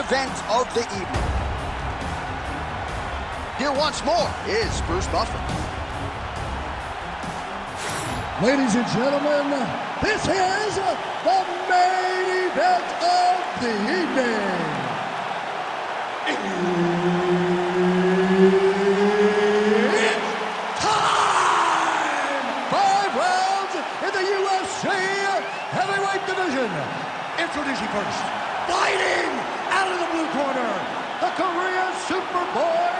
event of the evening. Here once more is Bruce Buffer. Ladies and gentlemen, this is the main event of the evening. It's time! 5 rounds in the UFC heavyweight division. Introducing first, fighting out of the blue corner, the Korean Superboy,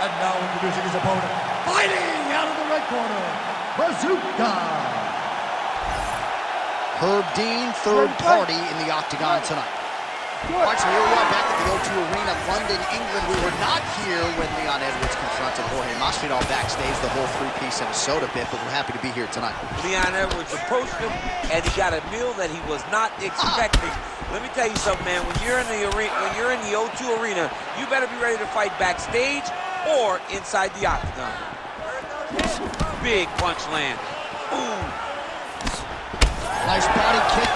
and now introducing his opponent, fighting out of the red corner, Bazooka. Herb Dean, third party in the octagon tonight. All right, so here we are back at the O2 Arena, London, England. We were not here when Leon Edwards confronted Jorge Masvidal backstage, the whole three-piece and a soda bit, but we're happy to be here tonight. Leon Edwards approached him, and he got a meal that he was not expecting. Let me tell you something, man. When you're in the arena, when you're in the O2 Arena, you better be ready to fight backstage or inside the octagon. Big punch land. Ooh. Nice body kick.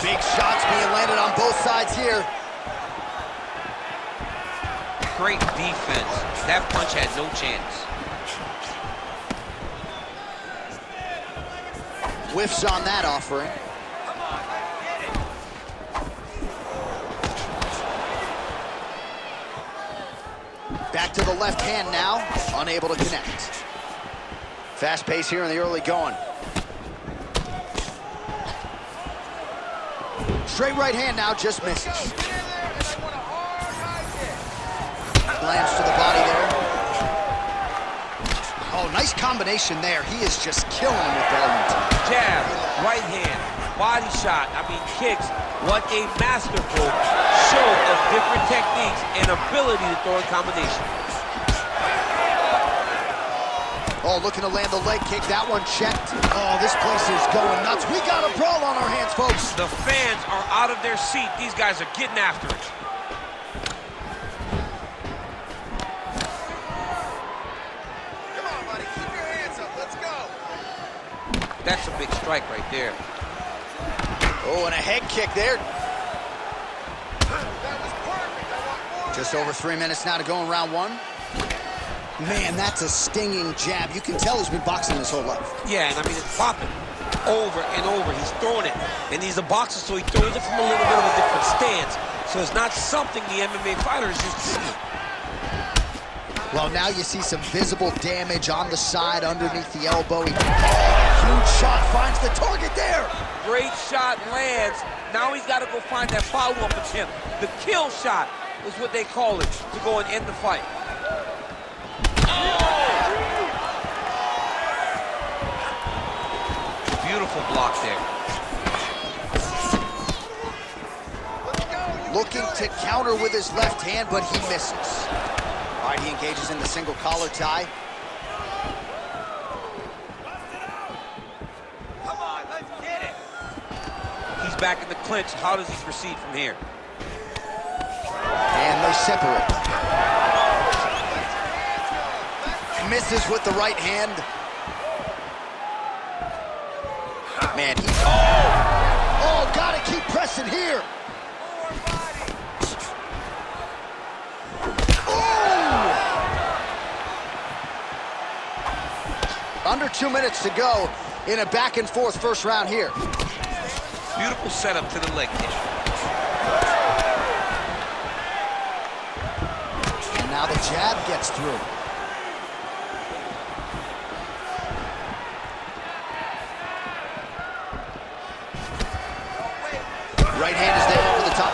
Big shots being landed on both sides here. Great defense. That punch had no chance. Whiffs on that offering. Back to the left hand now, unable to connect. Fast pace here in the early going. Straight right hand now, just misses. Lands to the body there. Oh, nice combination there. He is just killing him with volume. Jab, right hand, body shot, kicks. What a masterful show of different techniques and ability to throw in combination. Oh, looking to land the leg kick. That one checked. Oh, this place is going nuts. We got a brawl on our hands, folks. The fans are out of their seat. These guys are getting after it. Come on, buddy. Keep your hands up. Let's go. That's a big strike right there. Oh, and a head kick there. That was perfect. I want more. Just over 3 minutes now to go in round one. Man, that's a stinging jab. You can tell he's been boxing his whole life. Yeah, and it's popping over and over. He's throwing it, and he's a boxer, so he throws it from a little bit of a different stance. So it's not something the MMA fighter is used to seeing. Well, now you see some visible damage on the side underneath the elbow. Huge shot finds the target there. Great shot lands. Now he's got to go find that follow-up attempt. The kill shot is what they call it, to go and end the fight. Beautiful block there. Looking to counter with his left hand, but he misses. All right, he engages in the single collar tie. Come on, let's get it. He's back in the clinch. How does he proceed from here? And they separate. Misses with the right hand. Man, he... Oh, gotta keep pressing here. Under 2 minutes to go in a back-and-forth first round here. Beautiful setup to the leg kick. And now the jab gets through. Right hand is there over the top.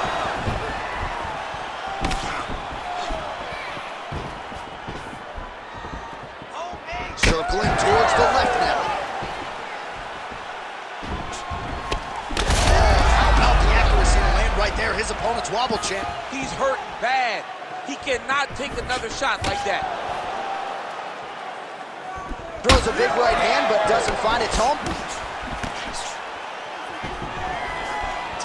Circling towards the left now. How about the accuracy to land right there? His opponent's wobble champ. He's hurt bad. He cannot take another shot like that. Throws a big right hand, but doesn't find its home.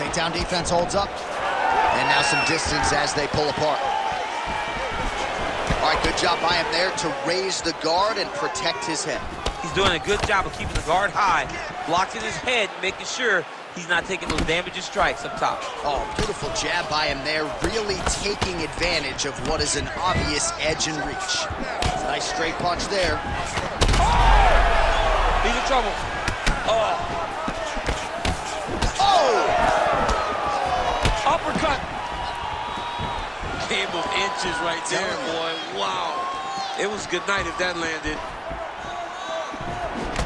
Takedown defense holds up. And now some distance as they pull apart. All right, good job by him there to raise the guard and protect his head. He's doing a good job of keeping the guard high, blocking his head, making sure he's not taking those damaging strikes up top. Oh, beautiful jab by him there, really taking advantage of what is an obvious edge and reach. Nice straight punch there. He's in trouble. Oh. Uppercut. Game of inches right there, boy. Wow. It was good night if that landed.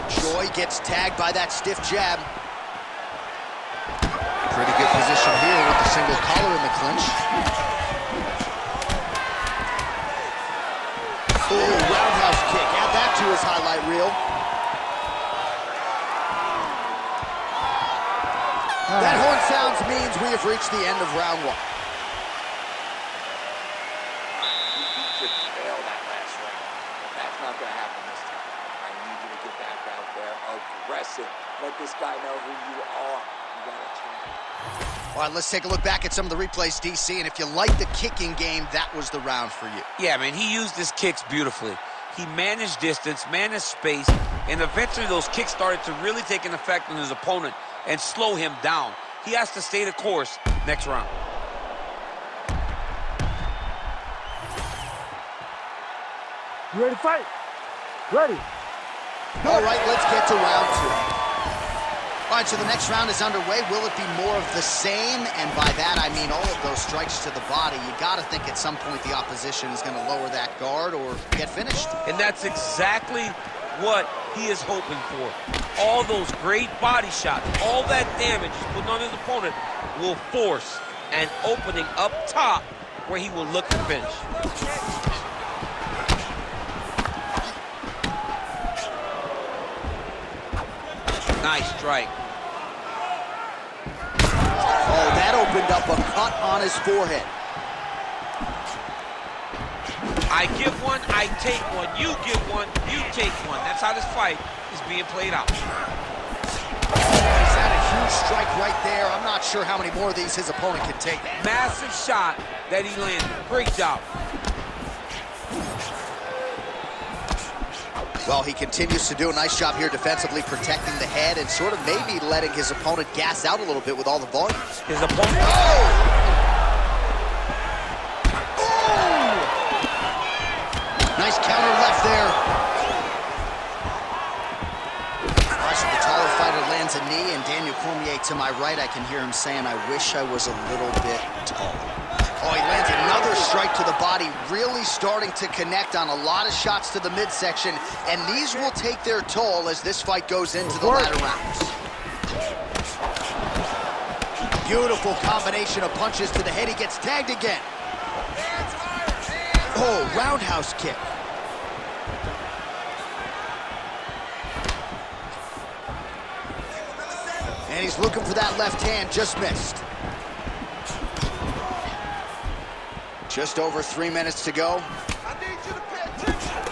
Joy gets tagged by that stiff jab. Pretty good position here with the single collar in the clinch. Oh, roundhouse kick. Add that to his highlight reel. That horn sounds means we have reached the end of round one. You could fail that last round. That's not going to happen this time. I need you to get back out there aggressive. Let this guy know who you are. You got a chance. All right, let's take a look back at some of the replays, DC, and if you like the kicking game, that was the round for you. Yeah, man, he used his kicks beautifully. He managed distance, managed space, and eventually those kicks started to really take an effect on his opponent and slow him down. He has to stay the course next round. You ready to fight? Ready. All right, let's get to round two. All right, so the next round is underway. Will it be more of the same? And by that, I mean all of those strikes to the body. You got to think at some point the opposition is going to lower that guard or get finished. And that's exactly what he is hoping for. All those great body shots, all that damage he's putting on his opponent will force an opening up top where he will look to finish. Nice strike. Oh, that opened up a cut on his forehead. I give one, I take one. You give one, you take one. That's how this fight is being played out. He's had a huge strike right there. I'm not sure how many more of these his opponent can take. Massive shot that he landed. Great job. Well, he continues to do a nice job here defensively, protecting the head and sort of maybe letting his opponent gas out a little bit with all the volume. His opponent... Nice counter left there. All right, so the taller fighter lands a knee, and Daniel Cormier to my right, I can hear him saying, I wish I was a little bit taller. Oh, he lands another strike to the body, really starting to connect on a lot of shots to the midsection, and these will take their toll as this fight goes into the latter rounds. Beautiful combination of punches to the head. He gets tagged again. Oh, roundhouse kick. And he's looking for that left hand, just missed. Just over 3 minutes to go.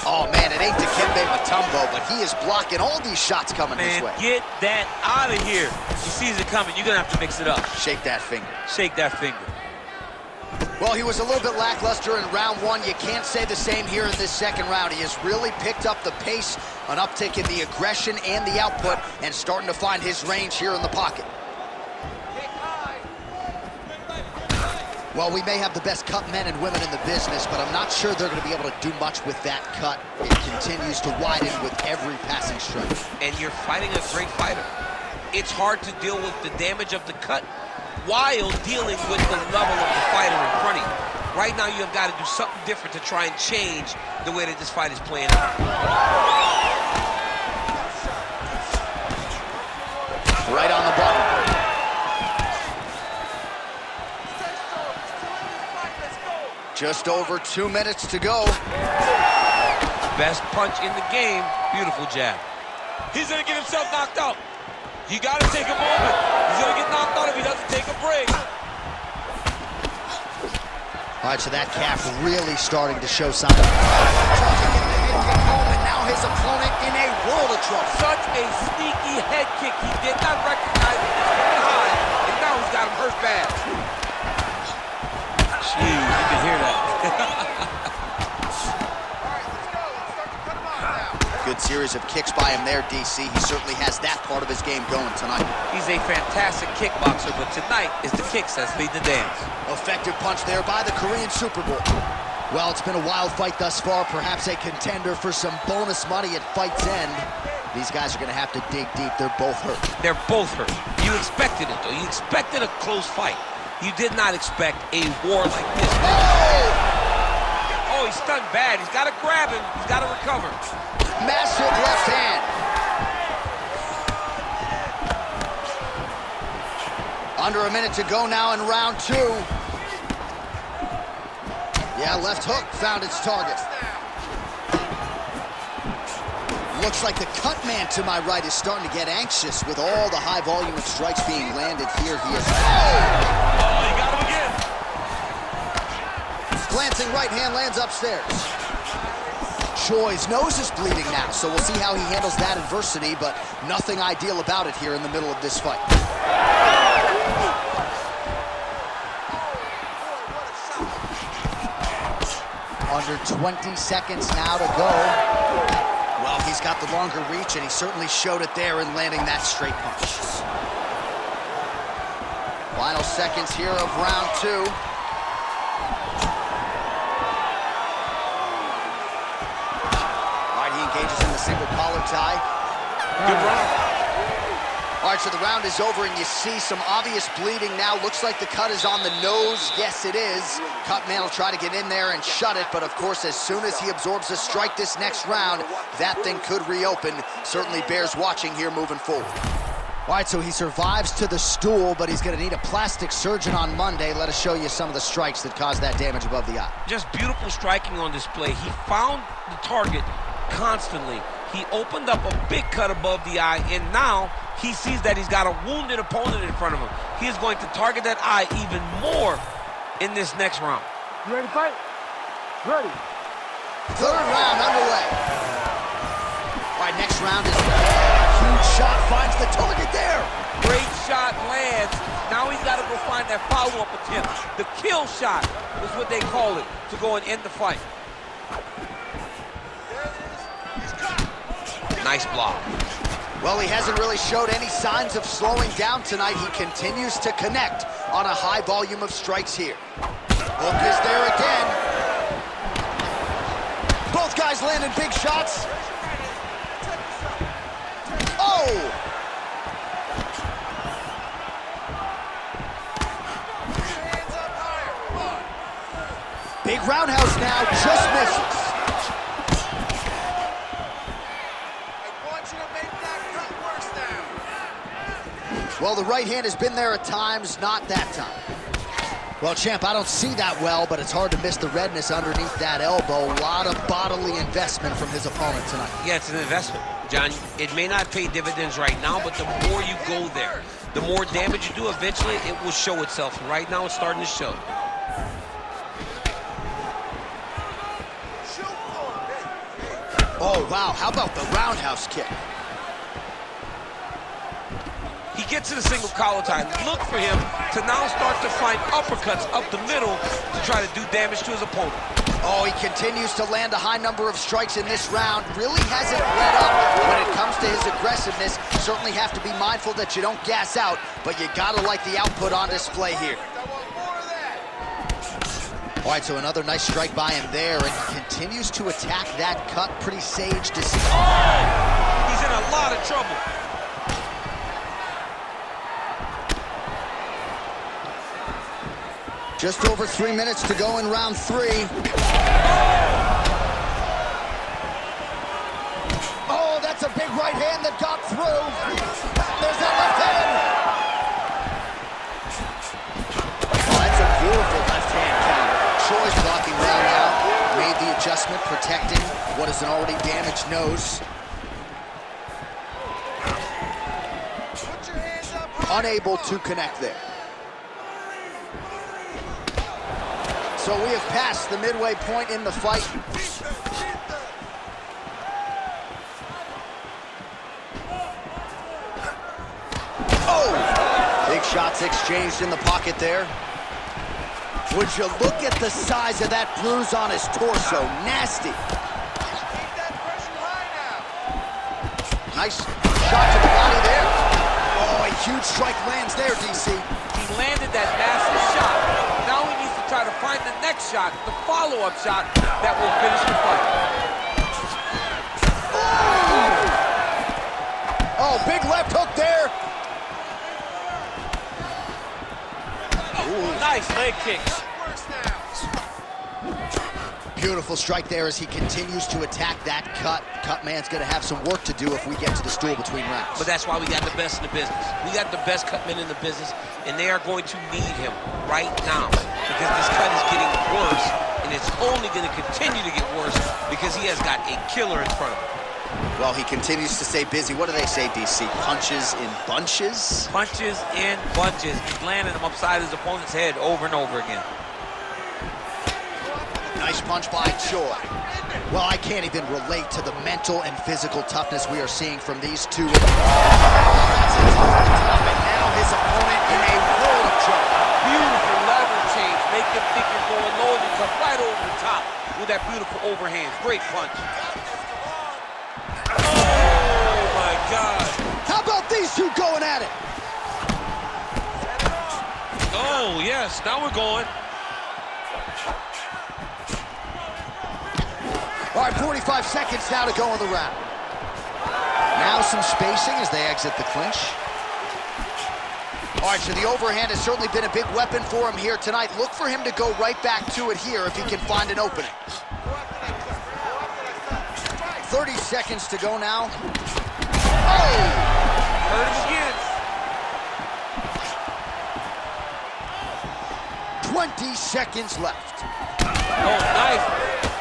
Oh, man, it ain't Dikembe Mutombo, but he is blocking all these shots coming his way. Get that out of here. He sees it coming. You're going to have to mix it up. Shake that finger. Shake that finger. Well, he was a little bit lackluster in round one. You can't say the same here in this second round. He has really picked up the pace, an uptick in the aggression and the output, and starting to find his range here in the pocket. Well, we may have the best cut men and women in the business, but I'm not sure they're going to be able to do much with that cut. It continues to widen with every passing strike. And you're fighting a great fighter. It's hard to deal with the damage of the cut while dealing with the level of the fighter in front of you. Right now, you have got to do something different to try and change the way that this fight is playing out. Right on the button. Just over 2 minutes to go. Best punch in the game. Beautiful jab. He's going to get himself knocked out. You got to take a moment. He's going to get knocked out if he doesn't take a break. All right, so that calf really starting to show signs. Trying to get the head kick home, and now his opponent in a world of trouble. Such a sneaky head kick. He did not recognize it. It's going high, and now he's got him hurt bad. Jeez, you can hear that. Good series of kicks by him there, DC. He certainly has that part of his game going tonight. He's a fantastic kickboxer, but tonight is the kicks that lead the dance. Effective punch there by the Korean Super Bowl. Well, it's been a wild fight thus far, perhaps a contender for some bonus money at fight's end. These guys are going to have to dig deep. They're both hurt. They're both hurt. You expected it, though. You expected a close fight. You did not expect a war like this. Oh, he's stunned bad. He's got to grab him. He's got to recover. Massive left hand. Under a minute to go now in round 2. Yeah, left hook found its target. Looks like the cut man to my right is starting to get anxious with all the high volume of strikes being landed here. He is... Oh, he got him again. Glancing right hand lands upstairs. Choi's nose is bleeding now, so we'll see how he handles that adversity, but nothing ideal about it here in the middle of this fight. Under 20 seconds now to go. Well, he's got the longer reach, and he certainly showed it there in landing that straight punch. Final seconds here of round 2. Engages in the single collar tie. Good round. All right, so the round is over, and you see some obvious bleeding now. Looks like the cut is on the nose. Yes, it is. Cut man will try to get in there and shut it, but of course, as soon as he absorbs a strike this next round, that thing could reopen. Certainly bears watching here moving forward. All right, so he survives to the stool, but he's going to need a plastic surgeon on Monday. Let us show you some of the strikes that caused that damage above the eye. Just beautiful striking on display. He found the target constantly. He opened up a big cut above the eye, and now he sees that he's got a wounded opponent in front of him. He is going to target that eye even more in this next round. You ready to fight? Ready. Third round underway. All right, next round is huge shot, finds the target there. Great shot lands. Now he's got to go find that follow-up attempt. The kill shot is what they call it, to go and end the fight. Nice block. Well, he hasn't really showed any signs of slowing down tonight. He continues to connect on a high volume of strikes here. Hook is there again. Both guys landing big shots. Oh! Big roundhouse now, just misses. Well, the right hand has been there at times, not that time. Well, champ, I don't see that well, but it's hard to miss the redness underneath that elbow. A lot of bodily investment from his opponent tonight. Yeah, it's an investment, John. It may not pay dividends right now, but the more you go there, the more damage you do, eventually it will show itself. Right now, it's starting to show. Oh, wow, how about the roundhouse kick? He gets to the single collar tie. Look for him to now start to find uppercuts up the middle to try to do damage to his opponent. Oh, he continues to land a high number of strikes in this round. Really hasn't let up when it comes to his aggressiveness. Certainly have to be mindful that you don't gas out, but you gotta like the output on display here. All right, so another nice strike by him there, and he continues to attack that cut. Pretty sage to see. Oh! He's in a lot of trouble. Just over 3 minutes to go in round 3. Oh, that's a big right hand that got through. There's that left hand. Oh, that's a beautiful left hand counter. Choi's blocking well now. Made the adjustment, protecting what is an already damaged nose. Unable to connect there. So we have passed the midway point in the fight. Oh! Big shots exchanged in the pocket there. Would you look at the size of that bruise on his torso? Nasty. Nice shot to the body there. Oh, a huge strike lands there, DC. He landed that massive shot. Now he needs to try to find the next shot, the follow-up shot that will finish the fight. Oh, big left hook there. Ooh, nice leg kicks. Beautiful strike there as he continues to attack that cut. Cut man's going to have some work to do if we get to the stool between rounds. But that's why we got the best in the business. We got the best cut men in the business, and they are going to need him right now because this cut is getting worse, and it's only going to continue to get worse because he has got a killer in front of him. Well, he continues to stay busy. What do they say, DC? Punches in bunches? Punches in bunches. He's landing them upside his opponent's head over and over again. Nice punch by Choi. Well, I can't even relate to the mental and physical toughness we are seeing from these two. That's a tough top, and now his opponent in a world of trouble. Beautiful lever change. Make him think you're going low, and you come right over the top with that beautiful overhand. Great punch. Oh, my God. How about these two going at it? Oh, yes. Now we're going. All right, 45 seconds now to go in the round. Now some spacing as they exit the clinch. All right, so the overhand has certainly been a big weapon for him here tonight. Look for him to go right back to it here if he can find an opening. 30 seconds to go now. Oh! Hurt him again. 20 seconds left. Oh, nice.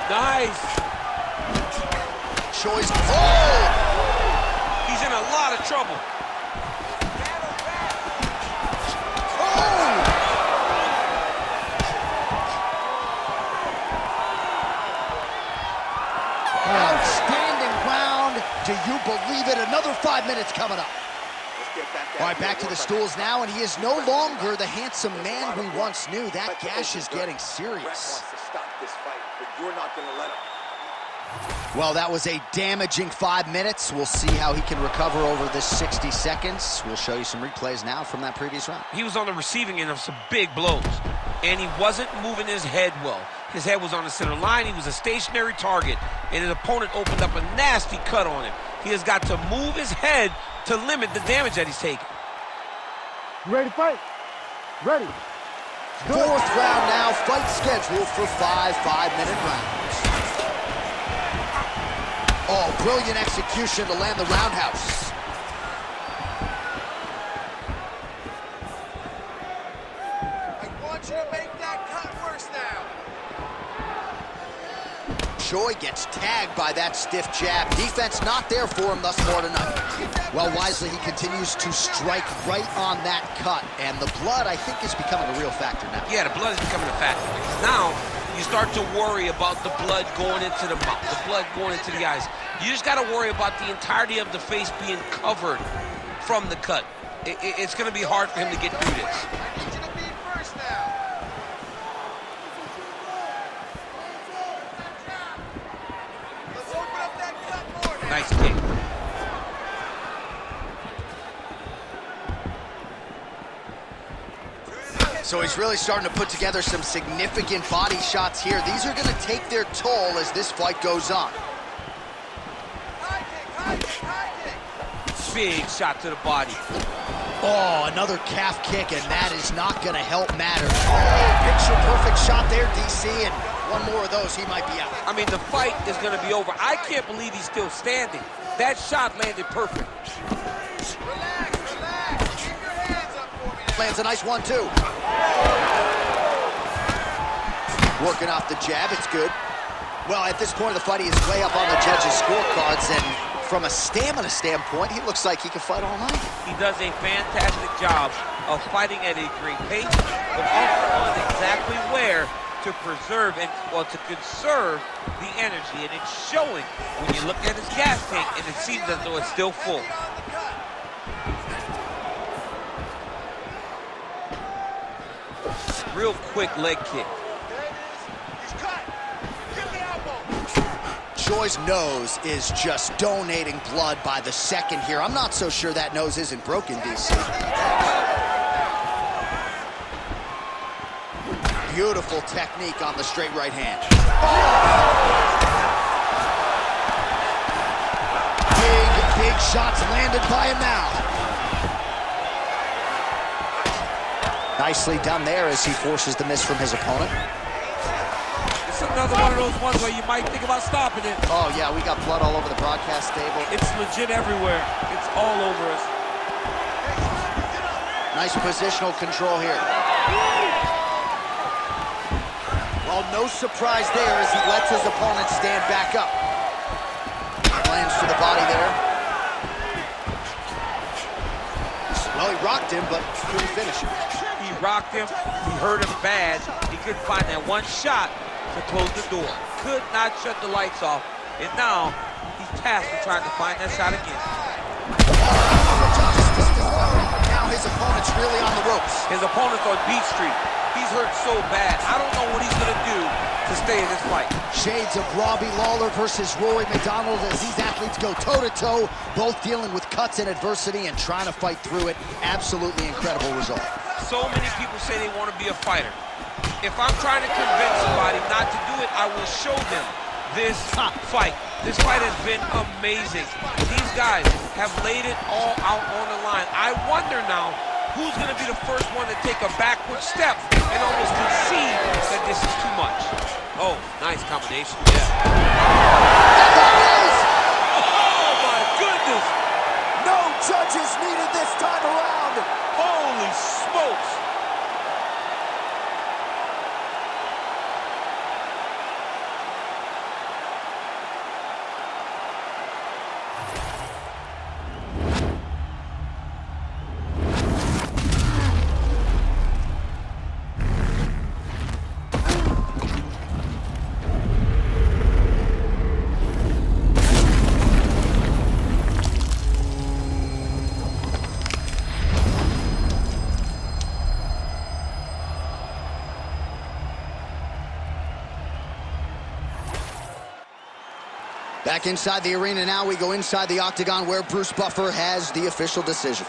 Nice. Choi's, oh! He's in a lot of trouble. Oh! Outstanding round. Do you believe it? Another 5 minutes coming up. All right, back to the stools now, and he is no longer the handsome man we once knew. That gash is getting serious. You're not going to let him. Well, that was a damaging 5 minutes. We'll see how he can recover over this 60 seconds. We'll show you some replays now from that previous round. He was on the receiving end of some big blows, and he wasn't moving his head well. His head was on the center line. He was a stationary target, and his opponent opened up a nasty cut on him. He has got to move his head to limit the damage that he's taking. You ready to fight? Ready. Fourth round now, fight scheduled for 5 5-minute rounds. Oh, brilliant execution to land the roundhouse. I want you to make that cut worse now. Choi gets tagged by that stiff jab. Defense not there for him thus far tonight. Well, wisely, he continues to strike right on that cut. And the blood, I think, is becoming a real factor now. Yeah, the blood is becoming a factor. Now, you start to worry about the blood going into the mouth, the blood going into the eyes. You just got to worry about the entirety of the face being covered from the cut. It's going to be hard for him to get through this. I need you to be first now. Let's open up that cut more now. Nice kick. So he's really starting to put together some significant body shots here. These are going to take their toll as this fight goes on. High kick, high kick, high kick. Big shot to the body. Oh, another calf kick, and that is not going to help matters. Oh, picture-perfect shot there, DC, and one more of those, he might be out. I mean, the fight is going to be over. I can't believe he's still standing. That shot landed perfect. Relax, relax. Keep your hands up for me now. Lands a nice 1-2. Working off the jab, it's good. Well, at this point of the fight, he is way up on the judges' scorecards, and from a stamina standpoint, he looks like he can fight all night. He does a fantastic job of fighting at a great pace, but also knowing exactly where to preserve and, well, to conserve the energy. And it's showing when you look at his gas tank, and it seems as though it's still full. Real quick leg kick. There it is. He's cut. Get the elbow. Choi's nose is just donating blood by the second here. I'm not so sure that nose isn't broken, DC. Beautiful technique on the straight right hand. Big shots landed by him now. Nicely done there as he forces the miss from his opponent. It's another one of those ones where you might think about stopping it. Oh, yeah, we got blood all over the broadcast table. It's legit everywhere. It's all over us. Nice positional control here. Well, no surprise there as he lets his opponent stand back up. Lands to the body there. Well, he rocked him, but couldn't finish him. He rocked him. He hurt him bad. He couldn't find that one shot to close the door. Could not shut the lights off. And now he's tasked with trying to find that shot again. Now his opponent's really on the ropes. His opponent's on Beat Street. He's hurt so bad. I don't know what he's going to do to stay in this fight. Shades of Robbie Lawler versus Rory McDonald as these athletes go toe-to-toe, both dealing with cuts and adversity and trying to fight through it. Absolutely incredible result. So many people say they want to be a fighter. If I'm trying to convince somebody not to do it, I will show them this fight. This fight has been amazing. These guys have laid it all out on the line. I wonder now who's going to be the first one to take a backward step and almost concede that this is too much. Oh, nice combination. Yeah. Oh, my goodness. No judges needed this time around. Holy smokes. Back inside the arena now, we go inside the octagon where Bruce Buffer has the official decision.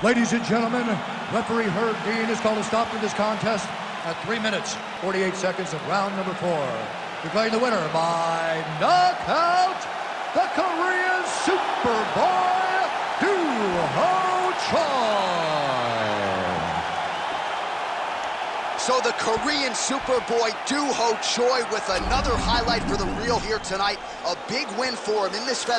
Ladies and gentlemen, referee Herb Dean has called a stop to this contest at 3 minutes, 48 seconds of round number 4. Declaring the winner by knockout, the Korean Superboy, Do-Ho Choi. So the Korean Superboy Do-Ho Choi with another highlight for the reel here tonight. A big win for him in this feather.